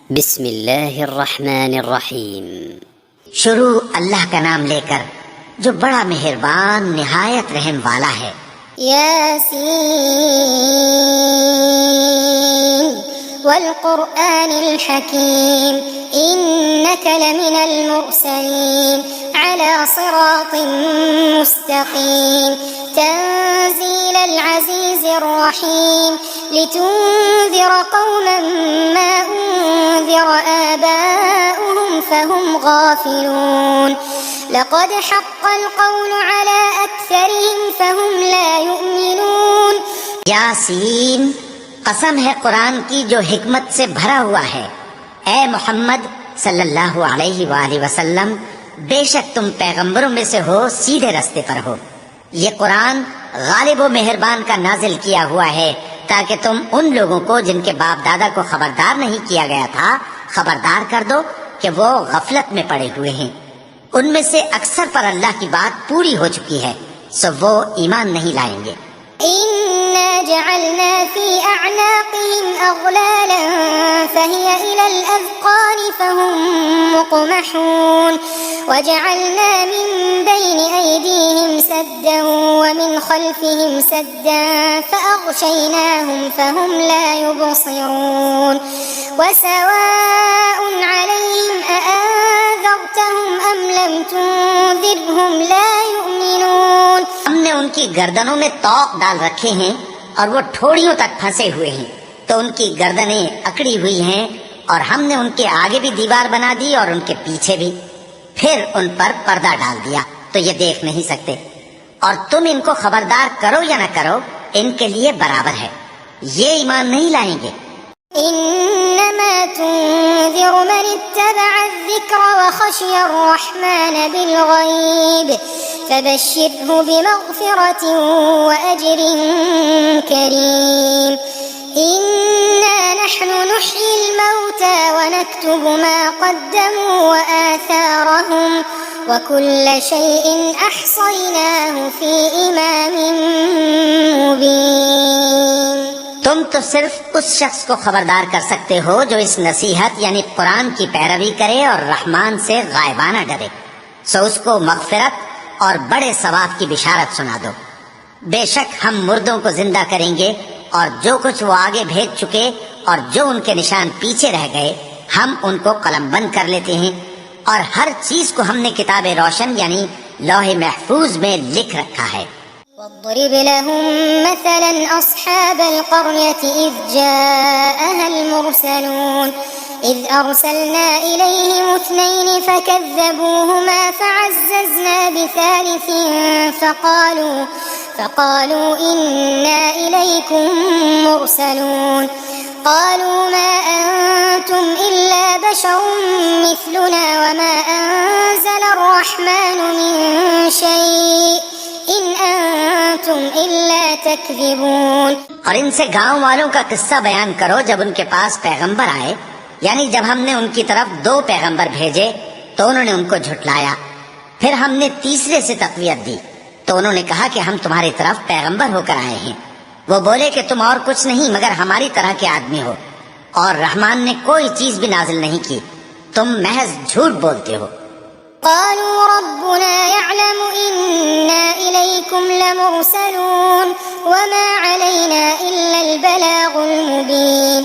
बिस्मिल्लाहिर्रहमानिर्रहीम। शुरू अल्लाह का नाम लेकर जो बड़ा मेहरबान निहायत रहम वाला है। यासीन वल क़ुरआनिल हकीम इन्नका लमिनल मुरसलीन अला सिरातिन मुस्तक़ीम तंज़ीलल अज़ीज़िर रहीम लितुन्ज़िर क़ौमन मा उन्ज़िर आबाउहुम फहुम गाफ़िलून लक़द हक़्क़ल क़ौलु अला अक्सरिहिम फहुम ला युमिनून। यासीन, कसम है कुरान की जो हिकमत से भरा हुआ है। ए मोहम्मद सल्लल्लाहु अलैहि वसल्लम, बेशक तुम पैगंबरों में से हो, सीधे रास्ते पर हो। ये कुरान गालिब व मेहरबान का नाजिल किया हुआ है ताकि तुम उन लोगों को जिनके बाप दादा को खबरदार नहीं किया गया था खबरदार कर दो कि वो गफलत में पड़े हुए हैं। उनमें से अक्सर पर अल्लाह की बात पूरी हो चुकी है, सो वो ईमान नहीं लाएंगे। इन्ना जअलना फी अअनाक़िहिम अग़लालन फ़हिय इलल अज़क़ानि फ़हुम मुक़महून वजअलना मिन बैनि अयदीहिम सद्दन वमिन ख़ल्फ़िहिम सद्दन फ़अग़शयनाहुम फ़हुम ला युबसिरून वसवाअन अलैहिम अअन्ज़रतहुम अम लम तुन्ज़िरहुम ला युमिनून। हमने उनकी गर्दनों में तौक डाल रखे हैं और वो ठोड़ियों तक फंसे हुए हैं, तो उनकी गर्दनें अकड़ी हुई हैं और हमने उनके आगे भी दीवार बना दी और उनके पीछे भी, फिर उन पर पर्दा डाल दिया तो ये देख नहीं सकते। और तुम इनको खबरदार करो या न करो, इनके लिए बराबर है, ये ईमान नहीं लाएंगे। इन्नमा तुन्ज़िरु मन इत्तबअ अज़्ज़िक्र व खशिय अर्रहमान बिलग़ैब फबश्शिरहु बिमग़फ़िरतिन व अज्रिन करीम। इन्ना नहनु नुह्यिल मौता व नक्तुबु मा क़द्दमू व आथारहुम व कुल्ल शैइन अहसयनाहु फ़ी इमामिन मुबीन। तुम तो सिर्फ उस शख्स को खबरदार कर सकते हो जो इस नसीहत यानी कुरान की पैरवी करे और रहमान से गायबाना डरे, सो उसको मग़फ़िरत और बड़े सवाब की बिशारत सुना दो। बेशक हम मुर्दों को जिंदा करेंगे और जो कुछ वो आगे भेज चुके और जो उनके निशान पीछे रह गए हम उनको कलमबंद कर लेते हैं, और हर चीज को हमने किताबे रोशन यानी लौहे महफूज में लिख रखा है। واضرب لهم مثلا أصحاب القرية إذ جاءها المرسلون إذ أرسلنا إليهم اثنين فكذبوهما فعززنا بثالث فقالوا إنا إليكم مرسلون قالوا ما أنتم إلا بشر مثلنا وما أنزل الرحمن من شيء इन अंतुम इल्ला तकज़िबून। और इनसे गांव वालों का किस्सा बयान करो जब उनके पास पैगंबर आए, यानी जब हमने उनकी तरफ 2 पैगंबर भेजे तो उन्होंने उनको झुठलाया। फिर हमने तीसरे से तक़वियत दी तो उन्होंने कहा कि हम तुम्हारी तरफ पैगंबर होकर आए हैं। वो बोले कि तुम और कुछ नहीं मगर हमारी तरह के आदमी हो और रहमान ने कोई चीज भी नाजिल नहीं की, तुम महज झूठ बोलते हो। قالوا ربنا يعلم إنا إليكم لمرسلون وما علينا إلا البلاغ المبين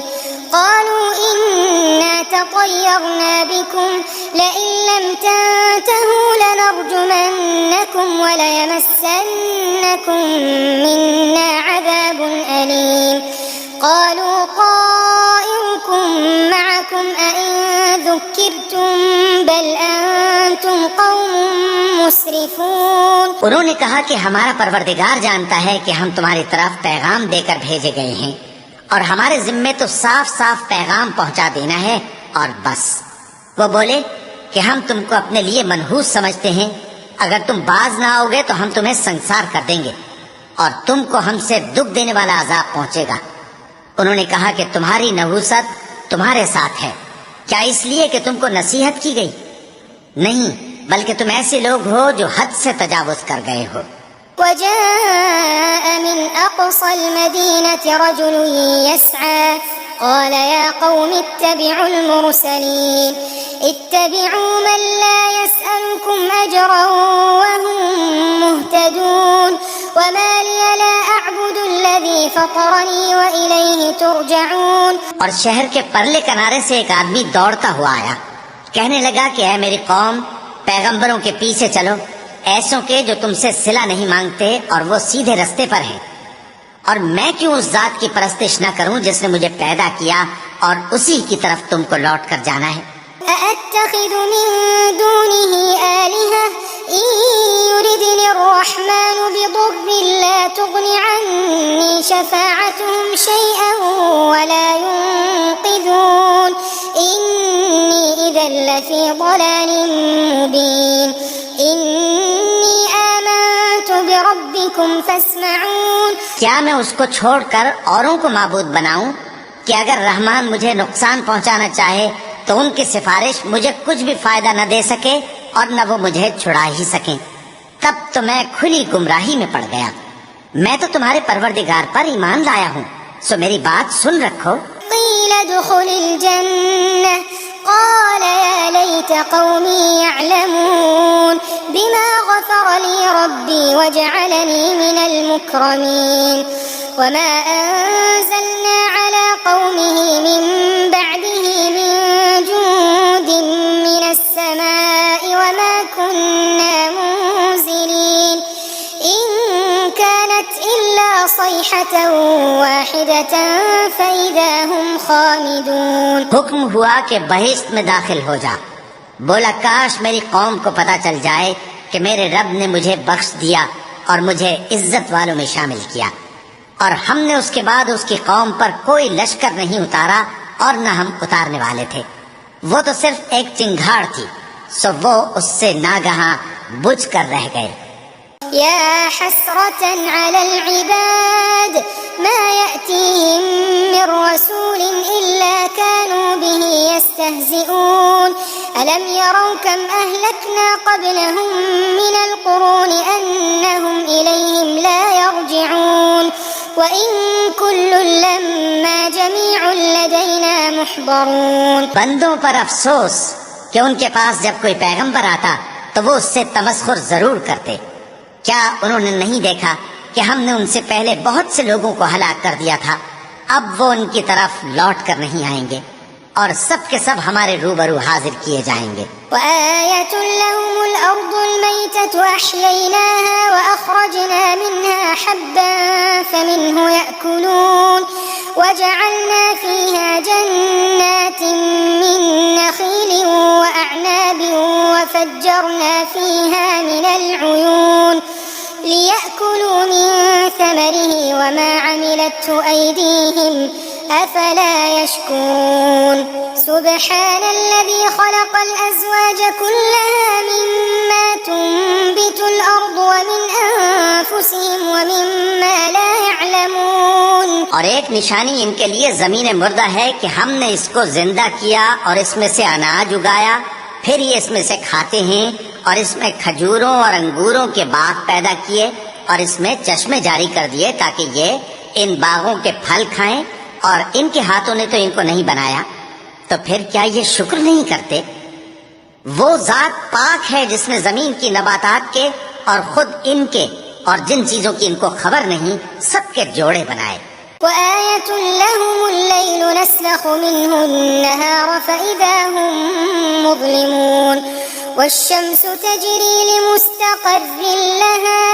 قالوا إنا تطيرنا بكم لئن لم تنتهوا لنرجمنكم وليمسنكم منا عذاب أليم قالوا طائركم معكم أئن ذكرتم بل أنتم قوم मुसरिफून। उन्होंने कहा कि हमारा परवरदिगार जानता है कि हम तुम्हारी तरफ पैगाम देकर भेजे गए हैं और हमारे जिम्मे तो साफ साफ पैगाम पहुंचा देना है और बस। वो बोले कि हम तुमको अपने लिए मनहूस समझते हैं, अगर तुम बाज ना आओगे तो हम तुम्हें संसार कर देंगे और तुमको हमसे दुख देने वाला अजाब पहुंचेगा। उन्होंने कहा कि तुम्हारी नहूसत तुम्हारे साथ है, क्या इसलिए कि तुमको नसीहत की गई? नहीं, बल्कि तुम ऐसे लोग हो जो हद से तजावुज कर गए हो। वजाअ मिन अक़सल मदीनति रजुलुन यस्आ قال يا قوم اتبعوا المرسلين اتبعوا من لا يسألكم أجرا وهم مهتدون وما لي لا أعبد الذي فطرني وإليه ترجعون। और शहर के परले किनारे से एक आदमी दौड़ता हुआ आया, कहने लगा कि ऐ मेरी कौम, पैगंबरों के पीछे चलो, ऐसों के जो तुमसे सिला नहीं मांगते और वो सीधे रास्ते पर हैं। और मैं क्यों उस जात की परस्तिश न करूं जिसने मुझे पैदा किया और उसी की तरफ तुमको लौट कर जाना है। أأتخذ من دونه آلهة إن يردني الرحمن بضر لا تغن عني شفاعتهم شيئا ولا ينقذون إني إذا لفي ضلال مبين إني آمنت بربكم فاسمعون। क्या मैं उसको छोड़कर औरों को माबूद बनाऊं कि अगर रहमान मुझे नुकसान पहुंचाना चाहे तो उनकी सिफारिश मुझे कुछ भी फायदा न दे सके और न वो मुझे छुड़ा ही सके। तब तो मैं खुली गुमराही में पड़ गया। मैं तो तुम्हारे परवरदिगार पर ईमान लाया हूँ, सो मेरी बात सुन रखो। قيل ادخل الجنة قال يا ليت قومي يعلمون بما غفر لي ربي وجعلني من المكرمين وما أنزلنا على قومه من بعده من جند من السماء وما كنا منزلين إن كانت إلا صيحة واحدة فإذا هم خامدون। हुक्म हुआ कि बहिश्त में दाखिल हो जा। बोला काश मेरी कौम को पता चल जाए कि मेरे रब ने मुझे बख्श दिया और मुझे इज्जत वालों में शामिल किया, और हमने उसके बाद उसकी कौम पर कोई लश्कर नहीं उतारा और न हम उतारने वाले थे। वो तो सिर्फ एक चिंगाड़ थी, सो वो उससे नागहां बुझ कर रह गए। يا حسرة على العباد ما يأتيهم من رسول إلا كانوا به يستهزئون ألم يروا كم أهلكنا قبلهم من القرون أنهم إليهم لا يرجعون وإن كل لما جميع لدينا محضرون। बंदों पर अफसोस कि उनके पास जब कोई पैगंबर आता तो वो उससे तमस्खुर जरूर करते। क्या उन्होंने नहीं देखा कि हमने उनसे पहले बहुत से लोगों को हलाक कर दिया था। अब वो उनकी तरफ लौट कर नहीं आएंगे और सब के सब हमारे रूबरू हाजिर किए जाएंगे। وآية لهم الأرض الميتة أحييناها وأخرجنا منها حبا فمنه يأكلون وجعلنا فيها جنات من نخيل وأعناب وفجرنا فيها من العيون ليأكلوا من ثمره وما عملته أيديهم أفلا يشكرون سبحان الذي خلق الأزواج كلها مما تنبت الأرض ومن أنفسهم ومما لا يعلمون। और एक निशानी इनके लिए जमीन मुर्दा है कि हमने इसको जिंदा किया और इसमें से अनाज उगाया, फिर ये इसमें से खाते हैं, और इसमें खजूरों और अंगूरों के बाग पैदा किए और इसमें चश्मे जारी कर दिए ताकि ये इन बागों के फल खाएं, और इनके हाथों ने तो इनको नहीं बनाया, तो फिर क्या ये शुक्र नहीं करते। वो जात पाक है जिसने जमीन की नबातात के और खुद इनके और जिन चीजों की इनको खबर नहीं सबके जोड़े बनाए। وآية لهم الليل نسلخ منه النهار فإذا هم مظلمون والشمس تجري لمستقر لها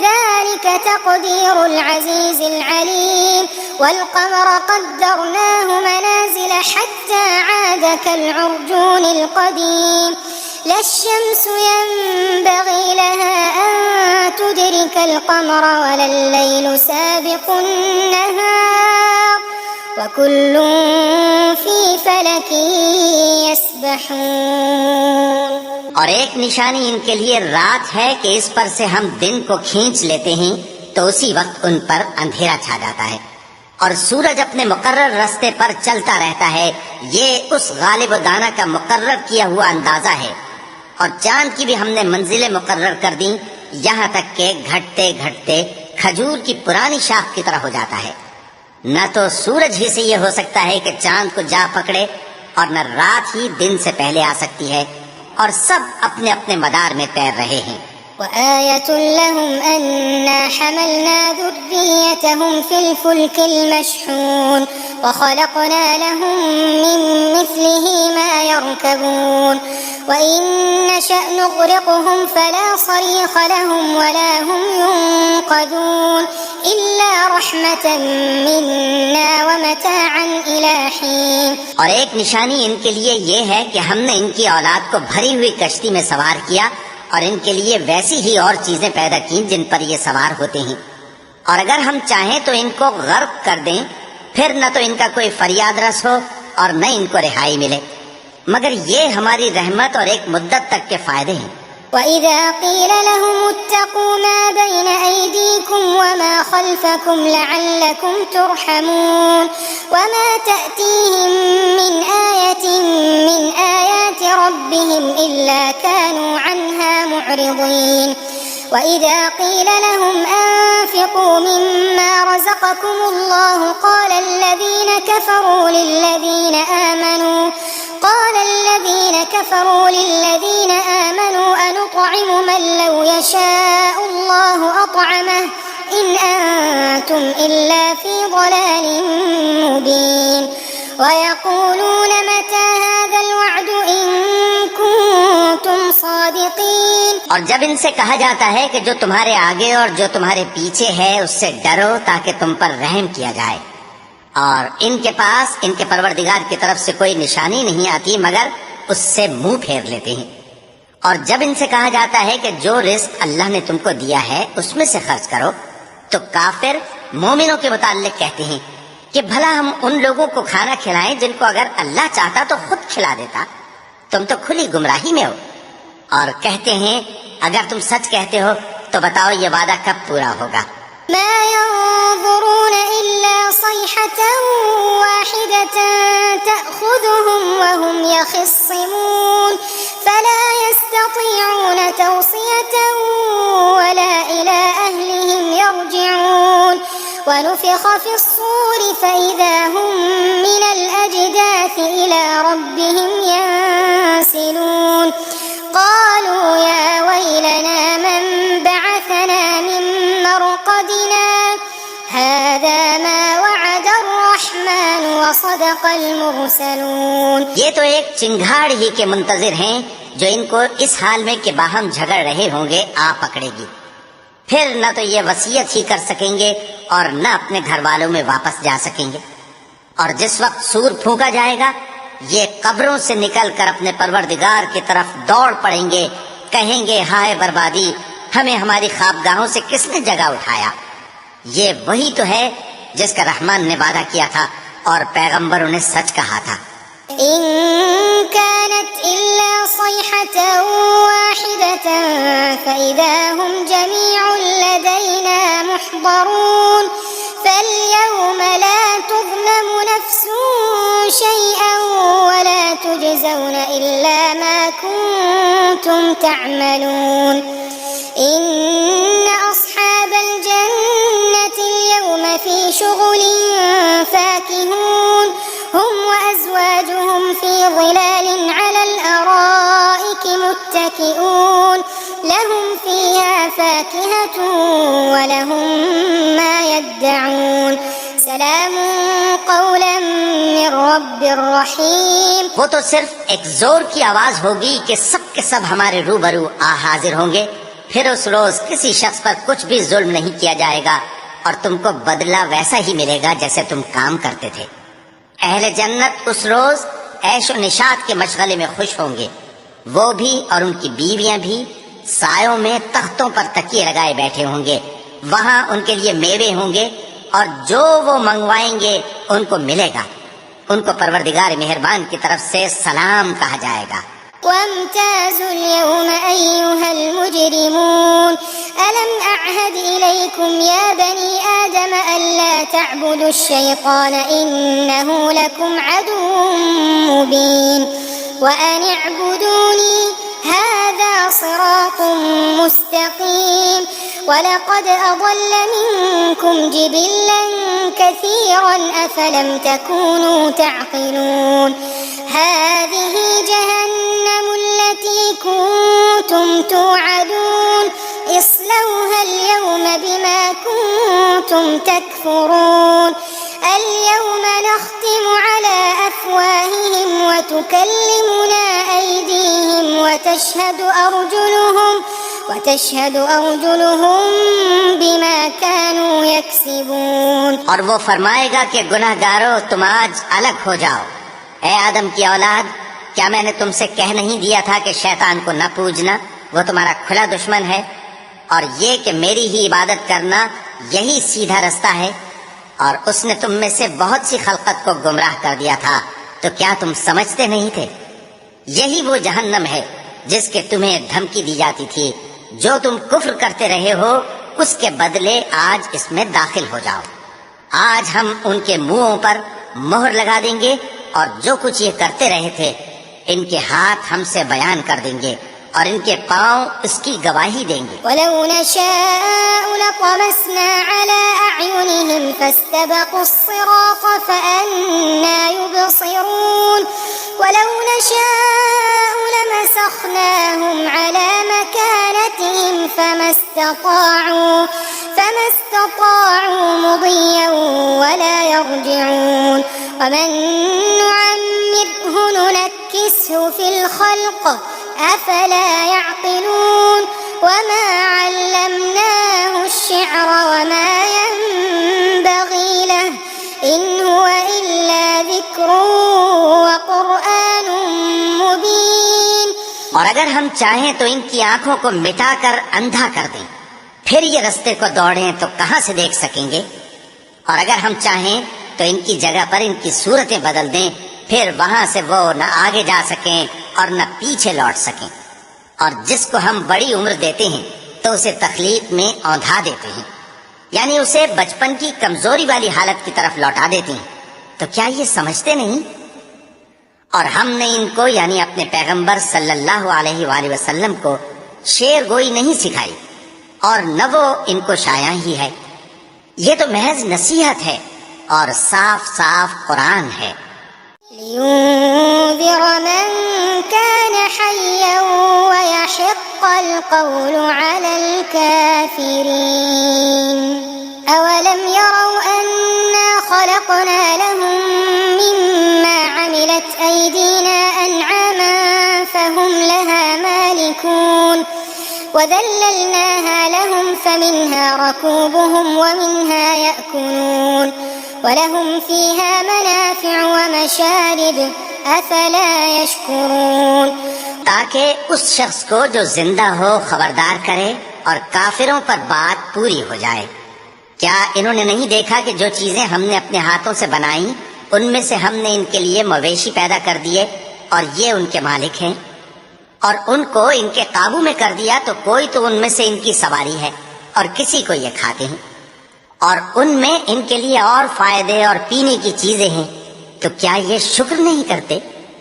ذلك تقدير العزيز العليم والقمر قدرناه منازل حتى عاد كالعرجون القديم لا الشمس ينبغي لها أن تدرك القمر ولا الليل سابق النهار وكل في فلك يسبحون। और एक निशानी इनके लिए रात है कि इस पर से हम दिन को खींच लेते हैं तो उसी वक्त उन पर अंधेरा छा जाता है, और सूरज अपने मुकर्रर रास्ते पर चलता रहता है। ये उस गालिब दाना का मुकर्रर किया हुआ अंदाजा है, और चांद की भी हमने मंजिलें मुकर्रर कर दी, यहाँ तक के घटते घटते खजूर की पुरानी शाख की तरह हो जाता है। न तो सूरज ही से ये हो सकता है कि चांद को जा पकड़े, और न रात ही दिन से पहले आ सकती है, और सब अपने अपने मदार में तैर रहे हैं। वआयतुल लहुम अन्ना हमलना ज़ुर्रियतहुम फिल फुल्किल मशहून व खलक़ना लहुम मिन मिस्लिही मा यरकबून व इन नशअ नुग़रिक़हुम फला सरीख़ लहुम वला हुम युनक़ज़ून इल्ला रहमतन मिन्ना व मताअन इला हीन। और एक निशानी इनके लिए ये है कि हमने इनकी औलाद को भरी हुई कश्ती में सवार किया और इनके लिए वैसी ही और चीजें पैदा की जिन पर ये सवार होते हैं, और अगर हम चाहें तो इनको गर्क कर दें, फिर न तो इनका कोई फरियाद रस हो और न इनको रिहाई मिले, मगर ये हमारी रहमत और एक मुद्दत तक के फायदे हैं। وإذا قيل لهم اتقوا ما بين أيديكم وما خلفكم لعلكم ترحمون وما تأتيهم من آية من آيات ربهم إلا كانوا عنها معرضين وإذا قيل لهم أنفقوا مما رزقكم الله قال الذين كفروا للذين آمنوا أنطعم من لو يشاء الله أطعمه إن أنتم إلا في ضلال مبين ويقولون متى هذا الوعد إن كنتم صادقين। और जब इनसे कहा जाता है कि जो तुम्हारे आगे और जो तुम्हारे पीछे है उससे डरो ताकि तुम पर रहम किया जाए, और इनके पास इनके परवरदिगार की तरफ से कोई निशानी नहीं आती मगर उससे मुंह फेर लेते हैं। और जब इनसे कहा जाता है कि जो रिस्क अल्लाह ने तुमको दिया है उसमें से खर्च करो, तो काफिर मोमिनों के मुताल्लिक कहते हैं कि भला हम उन लोगों को खाना खिलाएं जिनको अगर अल्लाह चाहता तो खुद खिला देता, तुम तो खुली गुमराही में हो। और कहते हैं अगर तुम सच कहते हो तो बताओ ये वादा कब पूरा होगा। मा यंज़ुरून इल्ला सयहतन वाहिदतन तअख़ुज़ुहुम वहुम यख़िस्सिमून फला यस्ततीऊन तवसियतन वला इला अहलिहिम यरजिऊन वनुफ़िख़ फ़िस्सूर फ़इज़ा हुम मिनल अजदाथ इला रब्बिहिम यंसिलून क़ालू या वैलना मन बअसना मिन मरक़दिना हाज़ा मा वअदर रहमान व सदक़ल मुरसलून। ये तो एक चिंगाड़ ही के मुंतजिर हैं जो इनको इस हाल में कि बाहम झगड़ रहे होंगे आ पकड़ेगी। फिर न तो ये वसीयत ही कर सकेंगे और न अपने घर वालों में वापस जा सकेंगे। और जिस वक्त सूर फूंका जाएगा ये कब्रों से निकलकर अपने परवरदिगार की तरफ दौड़ पड़ेंगे, कहेंगे हाय बर्बादी, हमें हमारी ख्वाबगाहों से किसने जगा उठाया। ये वही तो है जिसका रहमान ने वादा किया था और पैगंबरों ने सच कहा था। इन कानत इल्ला सयहतन वाहिदतन फइज़ा हुम जमीउन लदैना मुहदरून फल्यौम ला तुज़लमु नफ्सुन शैअन वला तुजज़ौन इल्ला मा कुंतुम तअमलून इन्न अस्हाबल जन्नति अल-यौम फी शुग़ुलिन फाकिहून هم وأزواجهم في ظلال على الأرائك متكئون لهم فيها فاكهة ولهم ما يدعون سلام قولا من رب رحيم। वो तो सिर्फ एक जोर की आवाज होगी कि सब के सब हमारे रूबरू आ हाजिर होंगे। फिर उस रोज किसी शख्स पर कुछ भी जुल्म नहीं किया जाएगा और तुमको बदला वैसा ही मिलेगा जैसे तुम काम करते थे। अहले जन्नत उस रोज ऐशो निशात के मशगले में खुश होंगे, वो भी और उनकी बीवियां भी सायों में तख्तों पर तकिए लगाए बैठे होंगे। वहां उनके लिए मेवे होंगे और जो वो मंगवाएंगे उनको मिलेगा। उनको परवरदिगार मेहरबान की तरफ से सलाम कहा जाएगा। वम्ताज़ुल यौम अय्युहल मुजरिमून अलम अअहद इलैकुम या बनी आदम अल्ला तअबुदुश शैतान इन्नहु लकुम अदुव्वुम मुबीन व अन अअबुदूनी हाज़ा सिरातुम मुस्तक़ीम वलक़द अज़ल्ल मिनकुम जिबिल्लन कसीरन अफ़लम तकूनू तअक़िलून हाज़िही जहन्नमुल्लती कुन्तुम तुअदून इस्लौहा अल-यौम बिमा कुन्तुम तकफुरून اليوم نختم على أفواههم وتكلمنا أيديهم وتشهد أرجلهم بما كانوا يكسبون और वो फरमाएगा कि गुनाहगारों तुम आज अलग हो जाओ। ए आदम की औलाद, क्या मैंने तुमसे कह नहीं दिया था कि शैतान को न पूजना, वो तुम्हारा खुला दुश्मन है, और ये कि मेरी ही इबादत करना यही सीधा रास्ता है। और उसने तुम में से बहुत सी खलकत को गुमराह कर दिया था, तो क्या तुम समझते नहीं थे? यही वो जहन्नम है जिसके तुम्हें धमकी दी जाती थी। जो तुम कुफ्र करते रहे हो उसके बदले आज इसमें दाखिल हो जाओ। आज हम उनके मुंहों पर मोहर लगा देंगे और जो कुछ ये करते रहे थे इनके हाथ हमसे बयान कर देंगे और इनके पांव इसकी गवाही देंगे। वलौ नशाअ लतमस्ना अला अअयुनिहिम फस्तबक़ु अस्सिरात फअन्ना युबसिरून वलौ नशाअ लमसखनाहुम अला मकानतिहिम फमस्तताअू मुदिय्यन वला यरजिऊन वमन नुअम्मिरहु नुनक्किसहु फिल खल्क़ أفلا يعقلون وما علمناه الشعر وما ينبغي له إن هو إلا ذكر وقرآن مبين। और अगर हम चाहें तो इनकी आंखों को मिटाकर अंधा कर दें, फिर ये रास्ते को दौड़ें तो कहां से देख सकेंगे। और अगर हम चाहें तो इनकी जगह पर इनकी सूरतें बदल दें, फिर वहां से वो न आगे जा सकें और न पीछे लौट सकें। और जिसको हम बड़ी उम्र देते हैं तो उसे तकलीफ में औंधा देते हैं, यानी उसे बचपन की कमजोरी वाली हालत की तरफ लौटा देते हैं। तो क्या ये समझते नहीं? और हमने इनको यानी अपने पैगंबर सल्लल्लाहु अलैहि वसल्लम को शेर गोई नहीं सिखाई और न वो इनको शाया ही है। ये तो महज नसीहत है और साफ साफ कुरान है। लियुंज़िर मन कान हय्यन वयहिक़्क़ अल-क़ौलु अलल काफ़िरीन अवलम यरौ अन्ना ख़लक़ना लहुम मिम्मा अमिलत अयदीना अन'आमन फ़हुम लहा मालिकून वज़ल्ललनाहा लहुम फ़मिन्हा रकूबुहुम वमिन्हा यअकुलून वलहुम फ़ीहा मनाफ़िअ वमशारिब अफ़ला यशकुरून। ताकि उस शख्स को जो जिंदा हो खबरदार करे और काफिरों पर बात पूरी हो जाए। क्या इन्होंने नहीं देखा कि जो चीजें हमने अपने हाथों से बनाई उनमें से हमने इनके लिए मवेशी पैदा कर दिए और ये उनके मालिक हैं, और उनको इनके काबू में कर दिया तो कोई तो उनमें से इनकी सवारी है और किसी को ये खाते हैं, और उनमें इनके लिए और फायदे और पीने की चीजें हैं। तो क्या ये शुक्र नहीं करते?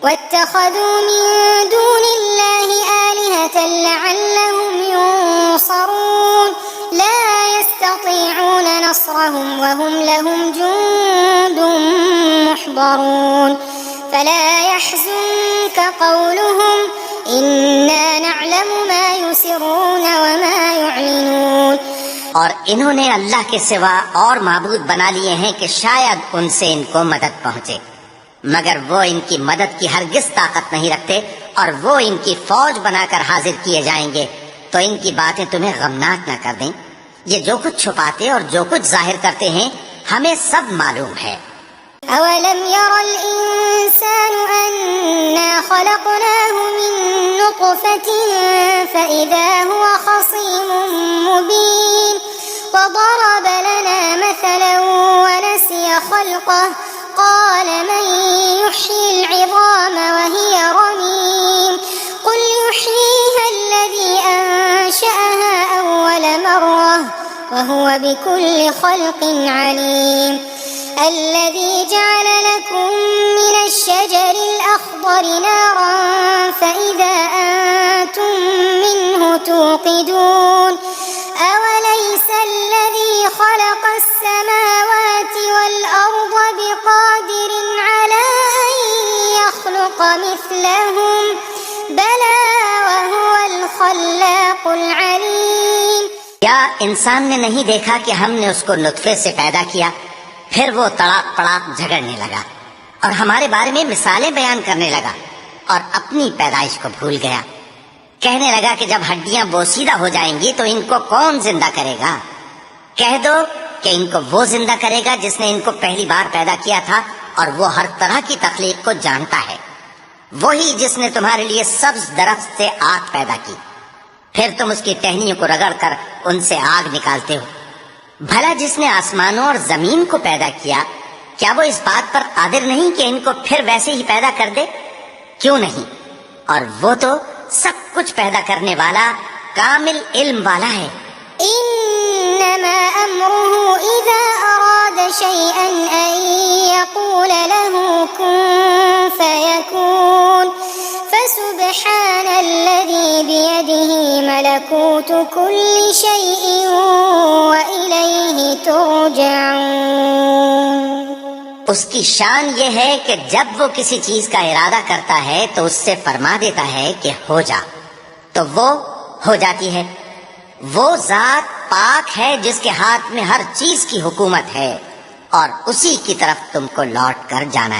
वत्तखज़ू मिन दूनिल्लाहि आलिहतन लअल्लहुम युनसरून ला यस्ततीऊन नस्रहुम वहुम लहुम जुंदुन मुहदरून फला यहज़ुनक क़ौलुहुम इन्ना नअलमु मा युसिर्रून वमा युअलिनून। और इन्होंने अल्लाह के सिवा और माबूद बना लिए हैं कि शायद उनसे इनको मदद पहुंचे, मगर वो इनकी मदद की हरगिज ताकत नहीं रखते और वो इनकी फौज बनाकर हाजिर किए जाएंगे। तो इनकी बातें तुम्हें गमनाक न कर दें। ये जो कुछ छुपाते और जो कुछ जाहिर करते हैं हमें सब मालूम है। अवलम यरल इंसानु अन्ना खलक़नाहु मिन नुत्फ़तिन फ़इज़ा हुवा ख़सीमुम मुबीन वज़रब लना मसलन वनसिय ख़ल्क़ह क़ाल मन युह्यिल इज़ाम वहिय रमीम क़ुल युह्यीहा अल्लज़ी अंशअहा अव्वल मर्रह वहुवा बिकुल्लि ख़ल्क़िन अलीम الذي جعل لكم من الشجر الأخضر نارا فإذا أنتم منه توقدون أوليس مثلهم بلى وهو الخلاق العليم। क्या इंसान ने नहीं देखा कि हमने उसको नुत्फे से पैदा किया, फिर वो तड़ाक पड़ाक झगड़ने लगा और हमारे बारे में मिसालें बयान करने लगा और अपनी पैदाइश को भूल गया। कहने लगा कि जब हड्डियां बोसीदा हो जाएंगी तो इनको कौन जिंदा करेगा। कह दो कि इनको वो जिंदा करेगा जिसने इनको पहली बार पैदा किया था और वो हर तरह की तकलीफ को जानता है, वही जिसने तुम्हारे लिए सब्ज दरख्त से आग पैदा की, फिर तुम उसकी टहनियों को रगड़ कर उनसे आग निकालते हो। भला जिसने आसमानों और जमीन को पैदा किया, क्या वो इस बात पर कादिर नहीं कि इनको फिर वैसे ही पैदा कर दे? क्यों नहीं, और वो तो सब कुछ पैदा करने वाला कामिल इल्म वाला है। इन्नमा अम्रुहु इज़ा अरादा शैअन अन यक़ूल लहू कुन फयकून फसुब्हानल्लज़ी बियदिही मलकूतु कुल्लि शैइन व इलैहि तुरजऊन। उसकी शान ये है कि जब वो किसी चीज का इरादा करता है तो उससे फरमा देता है कि हो जा, तो वो हो जाती है। वो जात पाक है जिसके हाथ में हर चीज की हुकूमत है और उसी की तरफ तुमको लौट कर जाना है।